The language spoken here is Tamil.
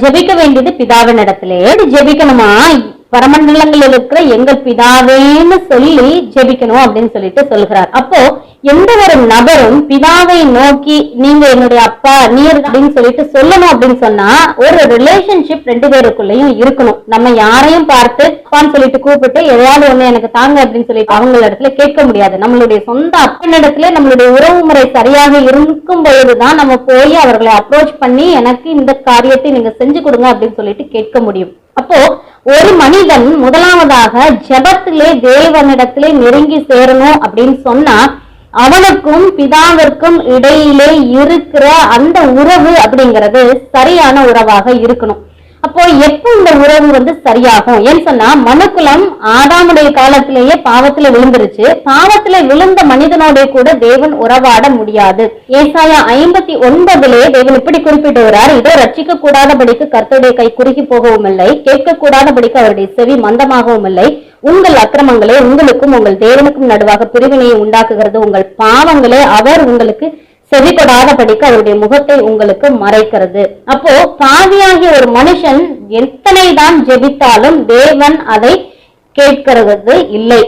ஜெபிக்க வேண்டியது பிதாவின் இடத்திலே ஜெபிக்கணுமா? பரமண்டலங்களில் இருக்கிற எங்கள் பிதாவேன்னு சொல்லி ஜெபிக்கணும் அப்படின்னு சொல்லிட்டு சொல்கிறார். அப்போ எந்த ஒரு நபரும் பிதாவை நோக்கி நீங்க என்னுடைய அப்பா நீர் அப்படின்னு சொல்லிட்டு சொல்லணும் அப்படின்னு சொன்னா ஒரு ரிலேஷன்ஷிப் ரெண்டு பேருக்குள்ளயும் இருக்கணும். நம்ம யாரையும் பார்த்து அப்பான்னு சொல்லிட்டு கூப்பிட்டு எதையாவது ஒண்ணு எனக்கு தாங்க அப்படின்னு சொல்லிட்டு அவங்க இடத்துல கேட்க முடியாது. நம்மளுடைய சொந்த அப்பனிடத்துல நம்மளுடைய உறவு முறை சரியாக இருக்கும் பொழுதுதான் நம்ம போய் அவர்களை அப்ரோச் பண்ணி எனக்கு இந்த காரியத்தை நீங்க செஞ்சு கொடுங்க அப்படின்னு சொல்லிட்டு கேட்க முடியும். அப்போ ஒரு மனிதன் முதலாவதாக ஜெபத்திலே தேவனிடத்திலே நெருங்கி சேரணும் அப்படின்னு சொன்னா அவனுக்கும் பிதாவிற்கும் இடையிலே இருக்கிற அந்த உறவு அப்படிங்கிறது சரியான உறவாக இருக்கணும். அப்போ எப்போ இந்த உறவு சரியாகும் ஏன்னு சொன்னா மனுக்குலம் ஆதாமுடைய காலத்திலேயே பாவத்துல விழுந்துருச்சு. பாவத்துல விழுந்த மனிதனோட கூட தேவன் உறவாட முடியாது. ஏசாயா 59 தேவன் இப்படி குறிப்பிட்டுகிறார், இதோ ரட்சிக்க கூடாதபடிக்கு கர்த்தருடைய கை குறுகி போகவும் இல்லை, கேட்க கூடாதபடிக்கு அவருடைய செவி மந்தமாகவும் இல்லை. உங்கள் அக்கிரமங்களே உங்களுக்கும் உங்கள் தேவனுக்கும் நடுவாக பிரிவினையை உண்டாக்குகிறது, உங்கள் பாவங்களே அவர் உங்களுக்கு செவிப்படாதபடிக்கு அவருடைய முகத்தை உங்களுக்கு மறைக்கிறது. அப்போ பாவியாகிய ஒரு மனுஷன் எத்தனை தான் ஜெபித்தாலும் தேவன் அதை கேட்கிறது இல்லை.